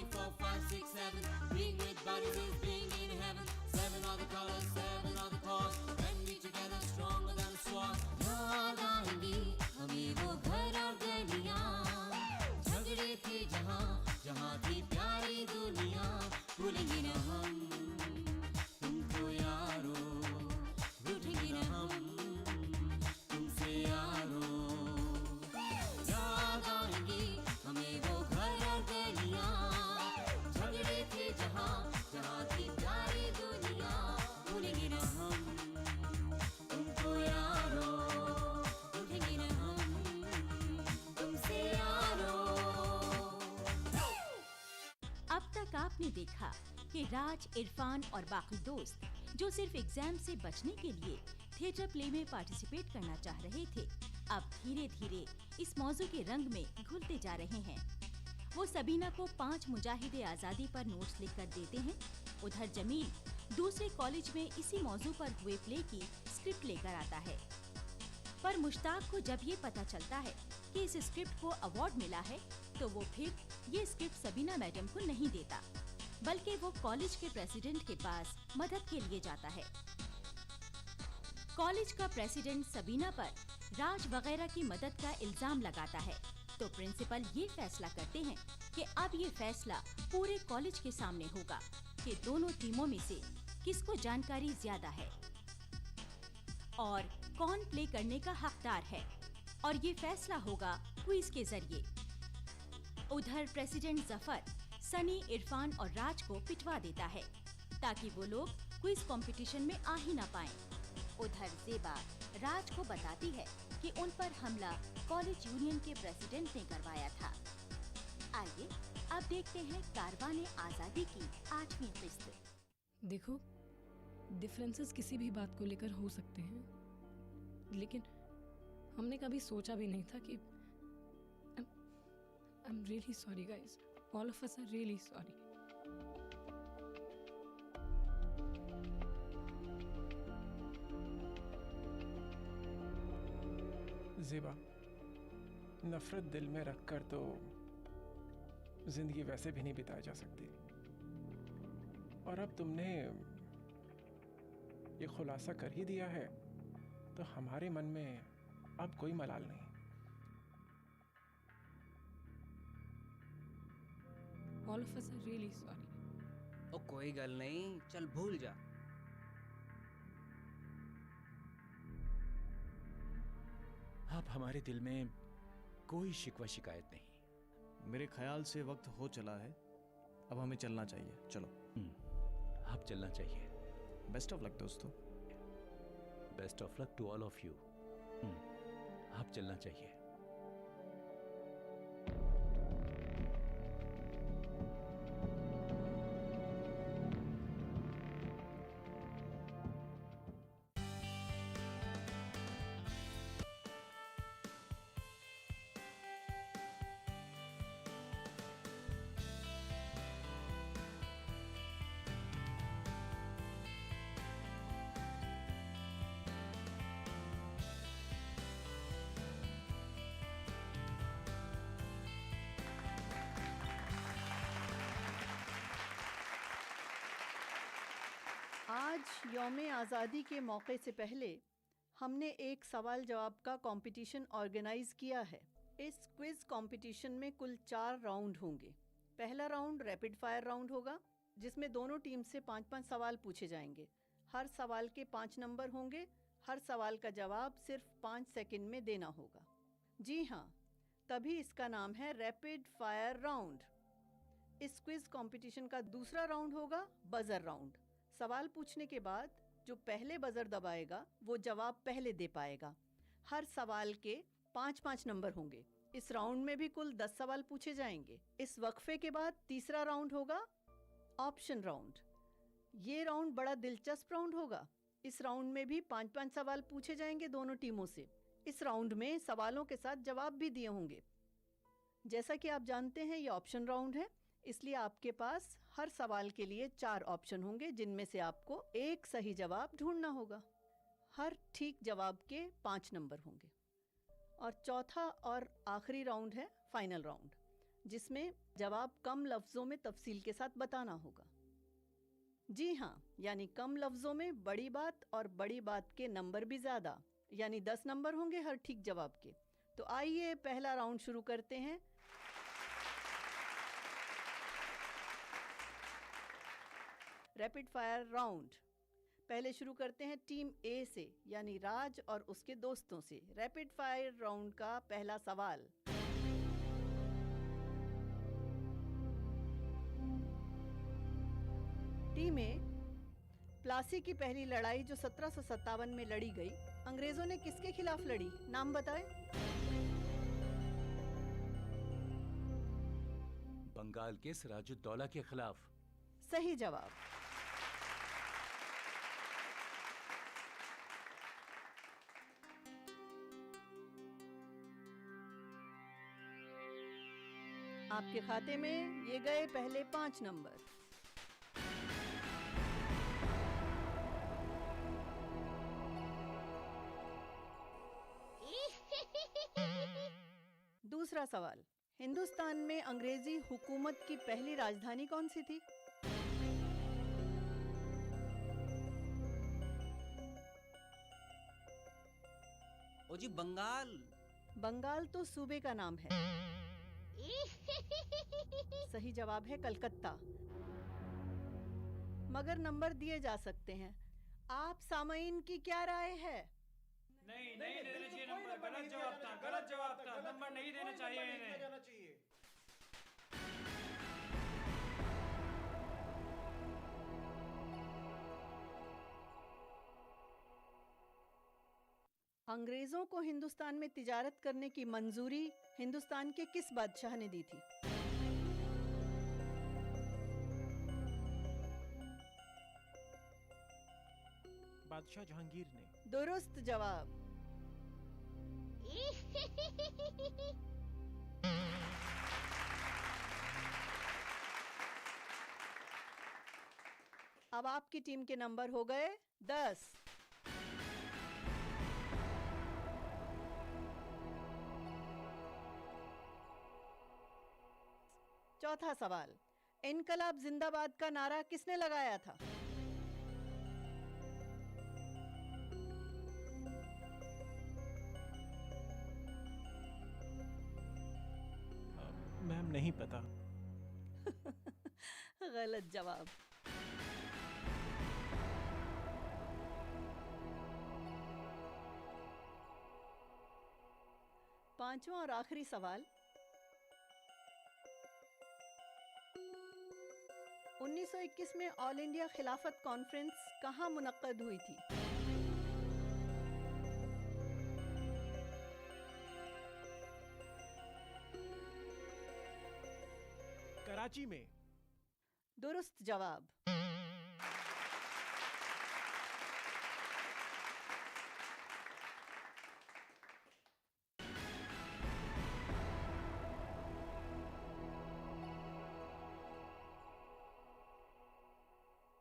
4, 5, 6, 7. Being with buddies is being in heaven. 7 are the colors, 7 are the cause. When we together stronger than a sword. याद आएंगी हमें वो घर और गलियां, झगड़े थे जहाँ जहाँ थी प्यारी दुनिया। भूलेंगे न हम तुमको यारो, रूठेंगे न हम तुमसे यारो। याद आएंगी हमें वो घर और गलियां, झगड़े थे जहाँ जहाँ थी प्यारी दुनिया। भूलेंगे न हम तुमको यारो, रूठेंगे न हम तुमसे यारो। अब तक आपने देखा कि राज, इरफान और बाकी दोस्त जो सिर्फ एग्जाम से बचने के लिए थिएटर प्ले में पार्टिसिपेट करना चाह रहे थे, अब धीरे धीरे इस मौजू के रंग में घुलते जा रहे हैं। वो सबीना को 5 मुजाहिदे आज़ादी पर नोट्स लिख कर देते हैं। उधर जमील दूसरे कॉलेज में इसी मौजू पर हुए प्ले की स्क्रिप्ट लेकर आता है। पर मुश्ताक को जब ये पता चलता है कि इस स्क्रिप्ट को अवार्ड मिला है, तो वो फिर ये स्क्रिप्ट सबीना मैडम को नहीं देता, बल्कि वो कॉलेज के प्रेसिडेंट के पास मदद के लिए जाता है। कॉलेज का प्रेसिडेंट सबीना पर राज वगैरह की मदद का इल्जाम लगाता है, तो प्रिंसिपल ये फैसला करते हैं कि अब ये फैसला पूरे कॉलेज के सामने होगा कि दोनों टीमों में से किसको जानकारी ज्यादा है और कौन प्ले करने का हकदार है, और ये फैसला होगा क्विज के जरिए। उधर प्रेसिडेंट जफर सनी, इरफान और राज को पिटवा देता है ताकि वो लोग क्विज कंपटीशन में आ ही ना पाएं। उधर ज़ेबा राज को बताती है कि उन पर हमला कॉलेज यूनियन के प्रेसिडेंट ने करवाया था। आइए अब देखते हैं कारवाने आज़ादी की 8वीं किस्त। देखो, डिफरेंसेस किसी भी बात को लेकर हो सकते हैं, लेकिन हमने कभी सोचा भी नहीं था कि I'm really sorry guys. All of us are really sorry. Zeba, नफरत दिल में रखकर तो जिंदगी वैसे भी नहीं बिताई जा सकती, और अब तुमने ये खुलासा कर ही दिया है तो हमारे मन में अब कोई मलाल नहीं। All of us are really sorry. ओ कोई गल नहीं, चल भूल जा। अब हमारे दिल में कोई शिकवा शिकायत नहीं। मेरे ख्याल से वक्त हो चला है, अब हमें चलना चाहिए। चलो। अब चलना चाहिए। बेस्ट ऑफ लक दोस्तों। Best of luck to all of you. अब चलना चाहिए। आज यौम आज़ादी के मौके से पहले हमने एक सवाल जवाब का कंपटीशन ऑर्गेनाइज किया है। इस क्विज कंपटीशन में कुल 4 राउंड होंगे। पहला राउंड रैपिड फायर राउंड होगा, जिसमें दोनों टीम से 5-5 सवाल पूछे जाएंगे। हर सवाल के 5 नंबर होंगे। हर सवाल का जवाब सिर्फ 5 सेकंड में देना होगा। जी हाँ, तभी इसका नाम है रैपिड फायर राउंड। इस क्विज कंपटीशन का दूसरा राउंड होगा बजर राउंड। सवाल पूछने के बाद जो पहले बजर दबाएगा वो जवाब पहले दे पाएगा। हर सवाल के 5-5 नंबर होंगे। इस राउंड में भी कुल 10 सवाल पूछे जाएंगे। इस वक्फे के बाद तीसरा राउंड होगा ऑप्शन राउंड। ये राउंड बड़ा दिलचस्प राउंड होगा। इस राउंड में भी 5-5 सवाल पूछे जाएंगे दोनों टीमों से। इस राउंड में सवालों के साथ जवाब भी दिए होंगे। जैसा कि आप जानते हैं, ये ऑप्शन राउंड है, इसलिए आपके पास हर सवाल के लिए 4 ऑप्शन होंगे, जिनमें से आपको एक सही जवाब ढूंढना होगा। हर ठीक जवाब के 5 नंबर होंगे। और चौथा और आखिरी राउंड है फाइनल राउंड, जिसमें जवाब कम लफ्जों में तफसील के साथ बताना होगा। जी हाँ, यानी कम लफ्जों में बड़ी बात और बड़ी बात के नंबर भी ज़्यादा, यानी 10 नंबर होंगे हर ठीक जवाब के। तो आइए पहला राउंड शुरू करते हैं। Rapid fire round. पहले शुरू करते हैं टीम ए से, यानी राज और उसके दोस्तों से। रैपिड फायर राउंड का पहला सवाल। टीम ए, प्लासी की पहली लड़ाई जो 1757 में लड़ी गई, अंग्रेजों ने किसके खिलाफ लड़ी? नाम बताएं। बंगाल के सिराजुद्दौला के खिलाफ। सही जवाब। आपके खाते में ये गए पहले 5 नंबर। दूसरा सवाल। हिंदुस्तान में अंग्रेजी हुकूमत की पहली राजधानी कौन सी थी? ओ जी बंगाल। बंगाल तो सूबे का नाम है। सही जवाब है कलकत्ता। मगर नंबर दिए जा सकते हैं। आप सामईन की क्या राय है? नहीं नहीं देना चाहिए नंबर, गलत जवाब था, नंबर नहीं देना चाहिए इन्हें। अंग्रेजों को हिंदुस्तान में तिजारत करने की मंजूरी हिंदुस्तान के किस बादशाह ने दी थी? बादशाह जहांगीर ने। दुरुस्त जवाब। अब आपकी टीम के नंबर हो गए 10। चौथा सवाल। इनकलाब जिंदाबाद का नारा किसने लगाया था? मैम नहीं पता। गलत जवाब। पांचवा और आखिरी सवाल। 1921 में ऑल इंडिया खिलाफत कॉन्फ्रेंस कहाँ मुनक्कद हुई थी? कराची में। दुरुस्त जवाब।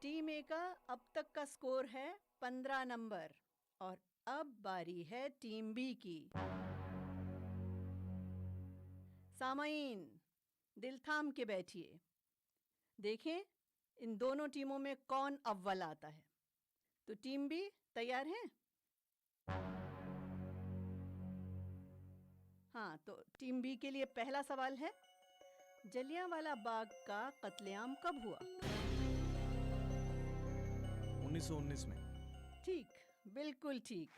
टीम ए का अब तक का स्कोर है 15 नंबर और अब बारी है टीम बी की। सामाईन, दिल थाम के बैठिए। देखें इन दोनों टीमों में कौन अव्वल आता है। तो टीम बी तैयार है? हाँ, तो टीम बी के लिए पहला सवाल है, जलियांवाला बाग का कत्लेआम कब हुआ? 1919 में। ठीक, बिल्कुल ठीक।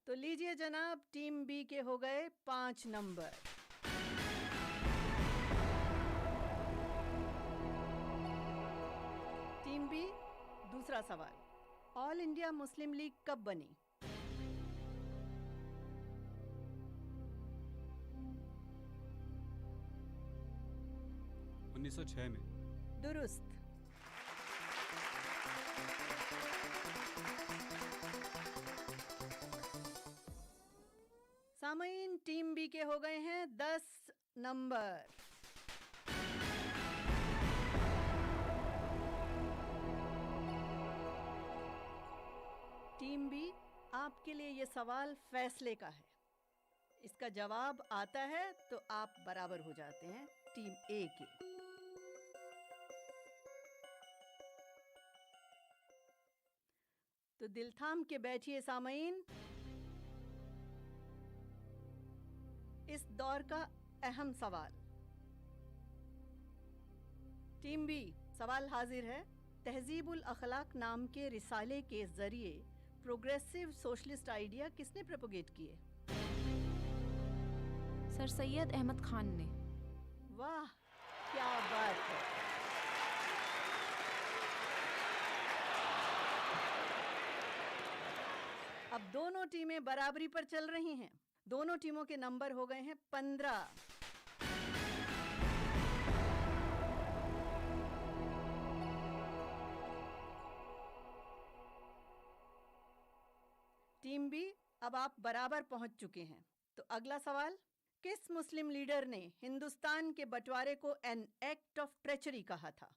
तो लीजिए जनाब, टीम बी के हो गए 5 नंबर। टीम बी, दूसरा सवाल। ऑल इंडिया मुस्लिम लीग कब बनी? उन्नीस 1906 में। दुरुस्त। सामईन, टीम बी के हो गए हैं 10 नंबर। टीम बी, आपके के लिए ये सवाल फैसले का है। इसका जवाब आता है तो आप बराबर हो जाते हैं टीम ए के। तो दिल थाम के बैठिए सामईन। इस दौर का अहम सवाल। टीम बी, सवाल हाजिर है। तहजीबुल अखलाक नाम के रिसाले के जरिए प्रोग्रेसिव सोशलिस्ट आइडिया किसने प्रोपोगेट किए? सर सैयद अहमद खान ने। वाह, क्या बात है। अब दोनों टीमें बराबरी पर चल रही हैं। दोनों टीमों के नंबर हो गए हैं 15। टीम बी, अब आप बराबर पहुंच चुके हैं। तो अगला सवाल, किस मुस्लिम लीडर ने हिंदुस्तान के बंटवारे को एन एक्ट ऑफ ट्रेचरी कहा था?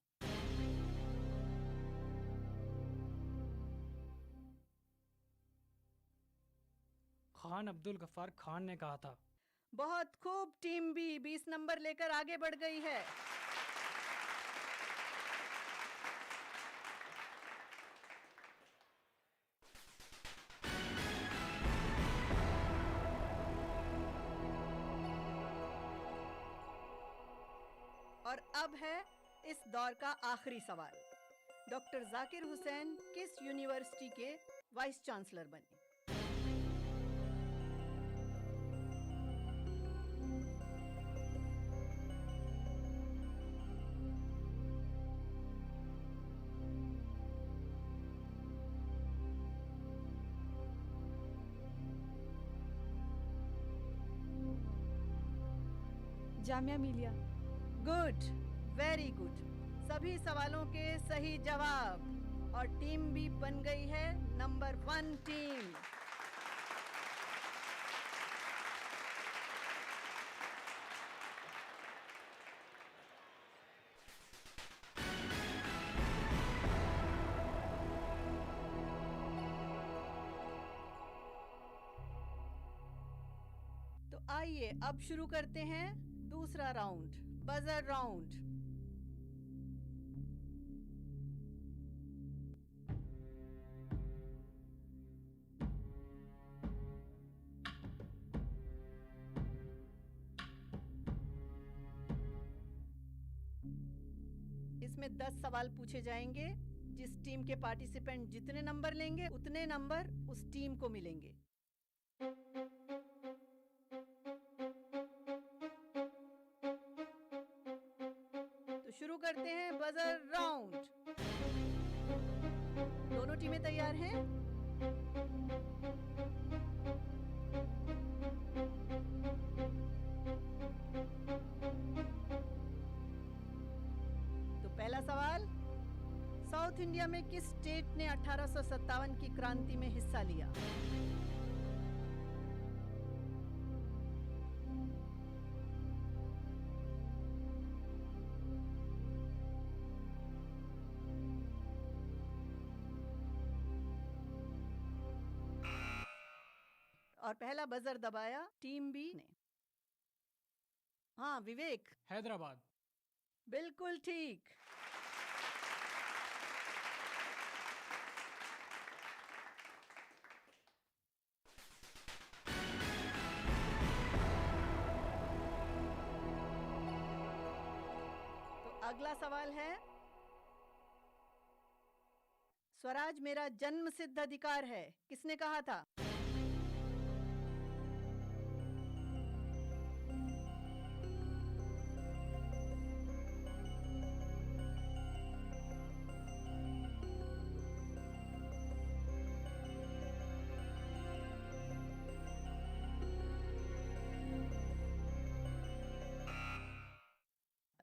खान अब्दुल गफ्फार खान ने कहा था। बहुत खूब, टीम बी 20 नंबर लेकर आगे बढ़ गई है। और अब है इस दौर का आखिरी सवाल। डॉक्टर जाकिर हुसैन किस यूनिवर्सिटी के वाइस चांसलर बने? Jamia Millia. Good, very good. सभी सवालों के सही जवाब और टीम भी बन गई है नंबर 1 टीम। तो आइए अब शुरू करते हैं दूसरा राउंड, बजर राउंड। इसमें 10 सवाल पूछे जाएंगे। जिस टीम के पार्टिसिपेंट जितने नंबर लेंगे उतने नंबर उस टीम को मिलेंगे। तो शुरू करते हैं बजर राउंड। दोनों टीमें तैयार हैं? तो पहला सवाल, साउथ इंडिया में किस स्टेट ने 1857 की क्रांति में हिस्सा लिया? और पहला बजर दबाया टीम बी ने। हाँ विवेक। हैदराबाद। बिल्कुल ठीक। तो अगला सवाल है, स्वराज मेरा जन्म सिद्ध अधिकार है किसने कहा था?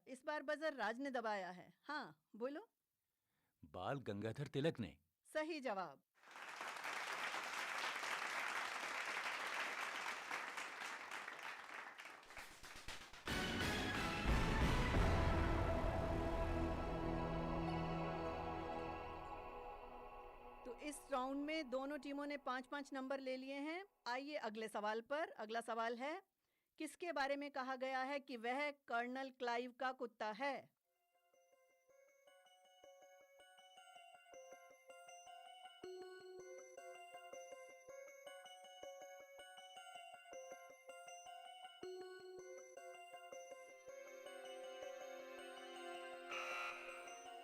इस बार बजर राज ने दबाया है। हाँ बोलो। बाल गंगाधर तिलक ने। सही जवाब। तो इस राउंड में दोनों टीमों ने 5-5 नंबर ले लिए हैं। आइए अगले सवाल पर। अगला सवाल है, किसके बारे में कहा गया है कि वह कर्नल क्लाइव का कुत्ता है?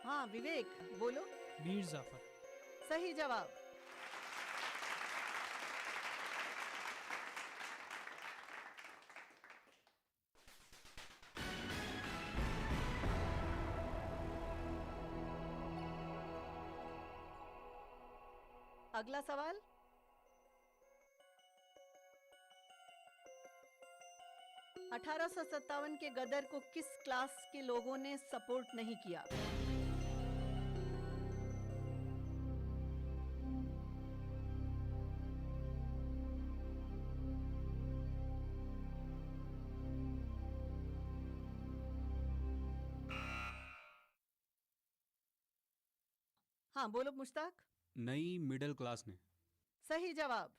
हाँ विवेक, बोलो। मीर जाफर। सही जवाब। अगला सवाल, अठारह के गदर को किस क्लास के लोगों ने सपोर्ट नहीं किया? हाँ बोलो मुश्ताक। नई मिडिल क्लास ने। सही जवाब।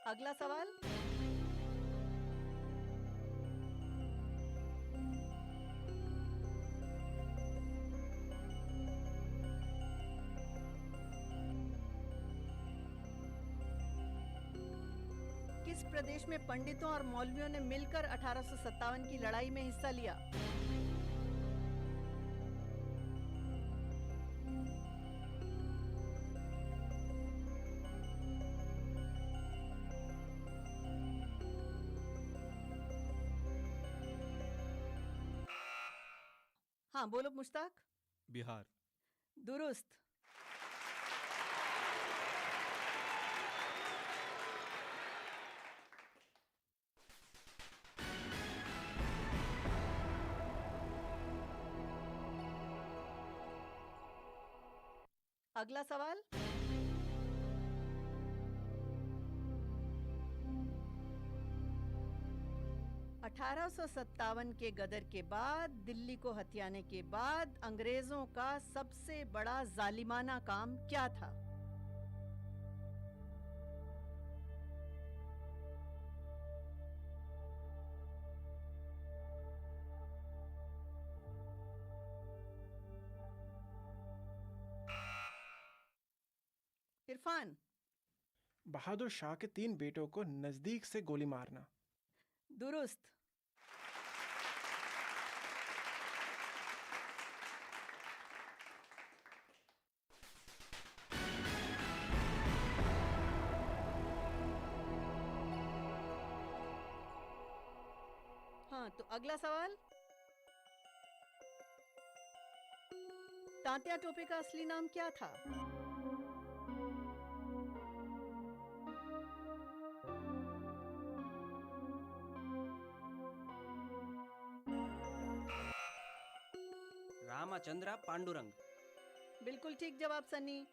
अगला सवाल, किस प्रदेश में पंडितों और मौलवियों ने मिलकर 1857 की लड़ाई में हिस्सा लिया? हाँ बोलो मुश्ताक। बिहार। दुरुस्त। अगला सवाल, (1857) के गदर के बाद, दिल्ली को हथियाने के बाद अंग्रेजों का सबसे बड़ा जालिमाना काम क्या था? इरफान। बहादुर शाह के 3 बेटों को नजदीक से गोली मारना। दुरुस्त। हाँ तो अगला सवाल, तात्या टोपे का असली नाम क्या था? रामचंद्र पांडुरंग। बिल्कुल ठीक जवाब सन्नी।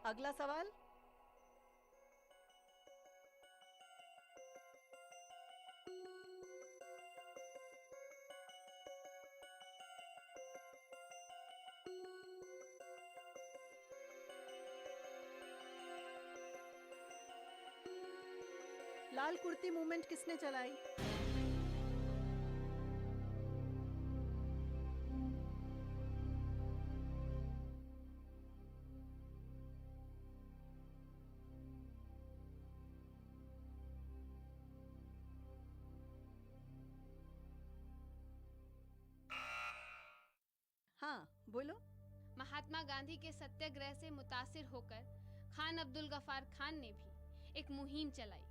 अगला सवाल, लाल कुर्ती मूवमेंट किसने चलाई? हाँ बोलो। महात्मा गांधी के सत्याग्रह से मुतासिर होकर खान अब्दुल गफार खान ने भी एक मुहिम चलाई,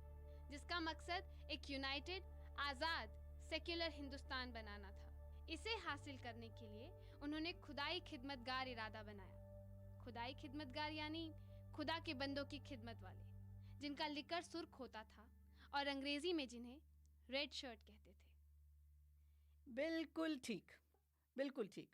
जिसका मकसद एक यूनाइटेड, आज़ाद, सेक्युलर हिंदुस्तान बनाना था। इसे हासिल करने के लिए उन्होंने खुदाई खिदमतगार इरादा बनाया। खुदाई खिदमतगार यानी खुदा के बंदों की खिदमत वाले, जिनका लिकर सुर्ख होता था और अंग्रेजी में जिन्हें रेड शर्ट कहते थे। बिल्कुल ठीक, बिल्कुल ठीक।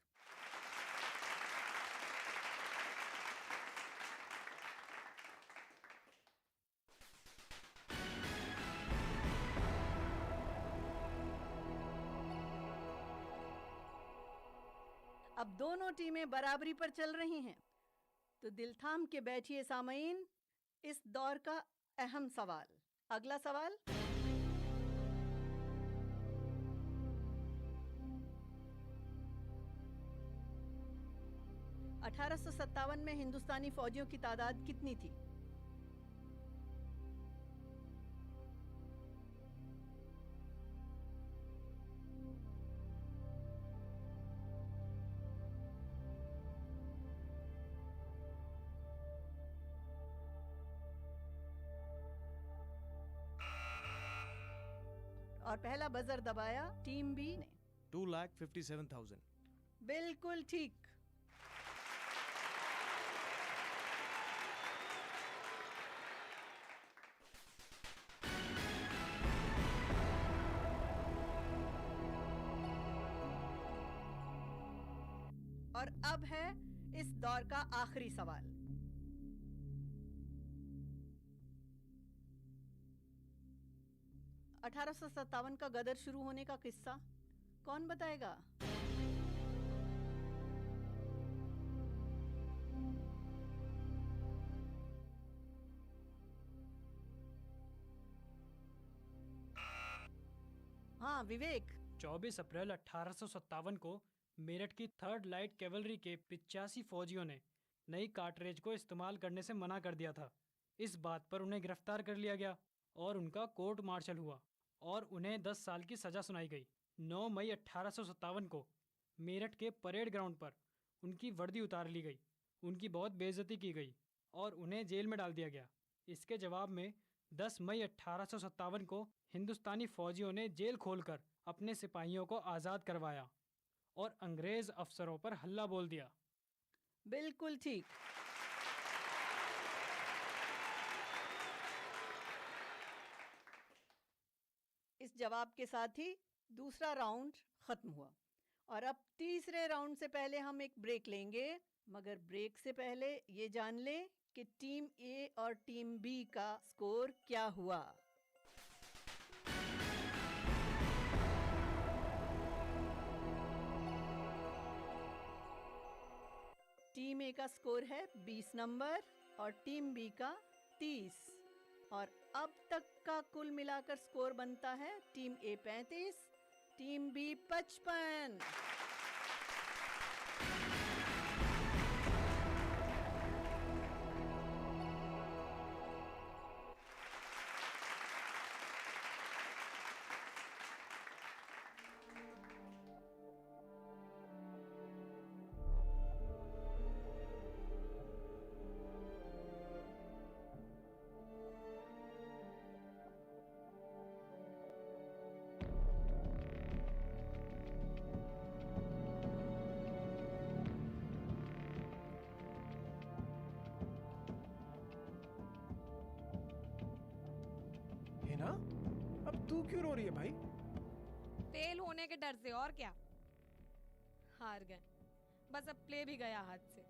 अब दोनों टीमें बराबरी पर चल रही हैं, तो दिल थाम के बैठिए सामईन, इस दौर का अहम सवाल। अगला सवाल। (1857) में हिंदुस्तानी फौजियों की तादाद कितनी थी? और पहला बजर दबाया टीम बी ने। 2,57,000। बिल्कुल ठीक। और अब है इस दौर का आखिरी सवाल। (1857) का गदर शुरू होने का किस्सा कौन बताएगा? हाँ विवेक। 24 अप्रैल 1857 को मेरठ की थर्ड लाइट कैवलरी के 85 फौजियों ने नई कार्टरेज को इस्तेमाल करने से मना कर दिया था। इस बात पर उन्हें गिरफ्तार कर लिया गया और उनका कोर्ट मार्शल हुआ और उन्हें 10 साल की सजा सुनाई गई। 9 मई 1857 को मेरठ के परेड ग्राउंड पर उनकी वर्दी उतार ली गई, उनकी बहुत बेइज्जती की गई और उन्हें जेल में डाल दिया गया। इसके जवाब में 10 मई 1857 को हिंदुस्तानी फौजियों ने जेल खोलकर अपने सिपाहियों को आज़ाद करवाया और अंग्रेज अफसरों पर हल्ला बोल दिया। बिल्कुल ठीक। इस जवाब के साथ ही दूसरा राउंड खत्म हुआ और अब तीसरे राउंड से पहले हम एक ब्रेक लेंगे, मगर ब्रेक से पहले ये जान लें कि टीम ए और टीम बी का स्कोर क्या हुआ। टीम ए का स्कोर है 20 नंबर और टीम बी का 30 और अब तक का कुल मिलाकर स्कोर बनता है टीम ए 35, टीम बी 55। हिना, अब तू क्यों रो रही है भाई? फेल होने के डर से, और क्या। हार गए, बस अब प्ले भी गया हाथ से।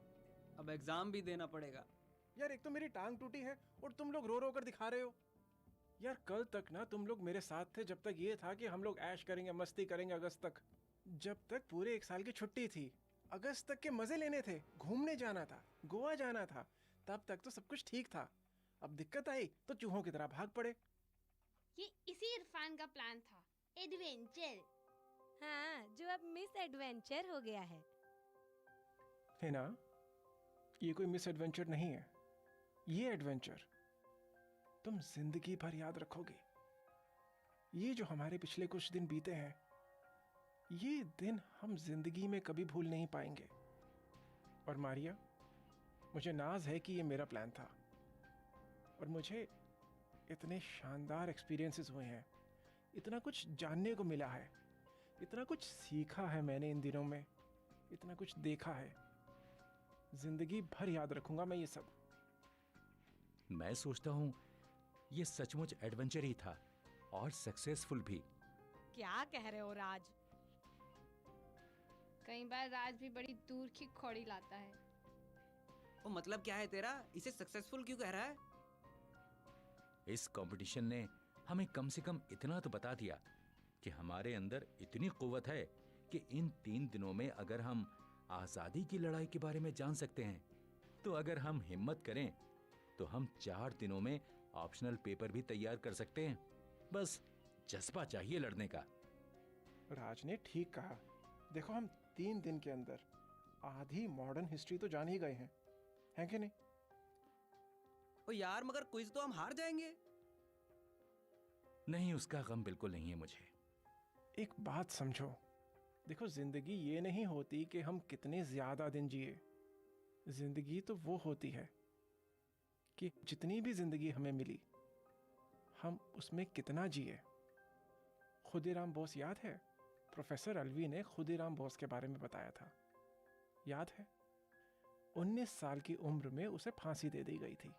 अब एग्जाम भी देना पड़ेगा। यार एक तो मेरी टांग टूटी है और तुम लोग रो रो कर दिखा रहे हो। यार कल तक ना तुम लोग मेरे साथ थे, जब तक ये था कि हम लोग ऐश करेंगे, मस्ती करेंगे अगस्त तक। जब तक पूरे 1 साल की छुट्टी थी, अगस्त तक के मजे लेने थे, घूमने जाना था, गोवा जाना था, तब तक तो सब कुछ ठीक था। अब दिक्कत आई तो चूहों की तरह भाग पड़े। ये इसी इरफान का प्लान था, एडवेंचर। हाँ, जो अब मिस एडवेंचर हो गया है। हिना, ये कोई मिस एडवेंचर नहीं है, ये एडवेंचर तुम जिंदगी भर याद रखोगे। ये जो हमारे पिछले कुछ दिन बीते हैं, ये दिन हम जिंदगी में कभी भूल नहीं पाएंगे। और मारिया, मुझे नाज है कि ये मेरा प्लान था और मुझे इतने शानदार एक्सपीरियंसेस हुए हैं, इतना कुछ जानने को मिला है, इतना कुछ सीखा है मैंने इन दिनों में, इतना कुछ देखा है। जिंदगी भर याद रखूंगा मैं ये सब। मैं सोचता हूँ ये सचमुच एडवेंचर ही था और सक्सेसफुल भी। क्या कह रहे हो राज? कई बार राज भी बड़ी दूर की खौड़ी लाता है। वो मतलब क्या है तेरा? इसे सक्सेसफुल क्यों कह रहा है? इस कंपटीशन ने हमें कम से कम इतना तो बता दिया कि हमारे अंदर इतनी कुव्वत है कि इन 3 दिनों में अगर हम आजादी की लड़ाई के बारे में जान सकते हैं, तो अगर हम हिम्मत करें तो हम 4 दिनों में ऑप्शनल पेपर भी तैयार कर सकते हैं। बस जज्बा चाहिए लड़ने का। राज ने ठीक कहा। देखो, हम 3 दिन के अंदर आधी मॉडर्न हिस्ट्री तो जान ही गए हैं कि नहीं? ओ यार, मगर क्विज तो हम हार जाएंगे। नहीं, उसका गम बिल्कुल नहीं है मुझे। एक बात समझो, देखो, जिंदगी ये नहीं होती कि हम कितने ज्यादा दिन जिए। जिंदगी तो वो होती है कि जितनी भी जिंदगी हमें मिली, हम उसमें कितना जिए। खुदीराम बोस याद है? प्रोफेसर अलवी ने खुदीराम बोस के बारे में बताया था, याद है? 19 साल की उम्र में उसे फांसी दे दी गई थी,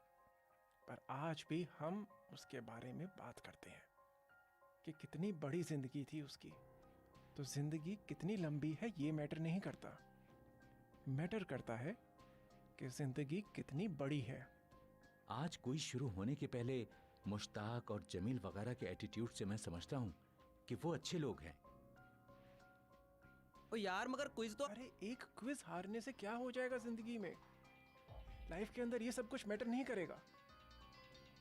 पर आज भी हम उसके बारे में बात करते हैं कि कितनी बड़ी जिंदगी थी उसकी। तो जिंदगी कितनी लंबी है ये मैटर नहीं करता, मैटर करता है कि जिंदगी कितनी बड़ी है। आज कोई शुरू होने के पहले मुश्ताक और जमील वगैरह के एटीट्यूड से मैं समझता हूँ कि वो अच्छे लोग हैं। ओ यार, मगर क्विज तो... अरे, एक क्विज हारने से क्या हो जाएगा जिंदगी में? लाइफ के अंदर ये सब कुछ मैटर नहीं करेगा।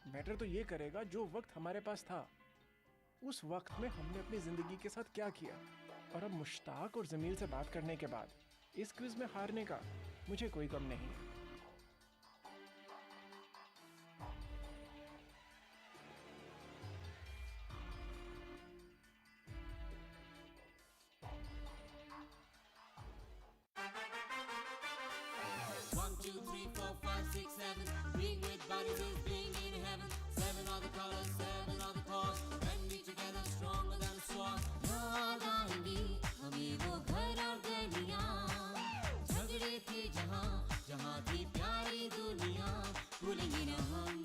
मैटर तो ये करेगा जो वक्त हमारे पास था, उस वक्त में हमने अपनी जिंदगी के साथ क्या किया। और अब मुश्ताक और जमील से बात करने के बाद इस क्विज में हारने का मुझे कोई गम नहीं है। One, two, three, four, five, six, seven. Being with buddies is being in heaven. 7 are the colors, 7 are the cause. When we together, stronger than a sword. याद आएंगी हमें वो घर और गलियां, झगड़े थे जहाँ जहाँ थी प्यारी दुनिया, भूलेंगे न हम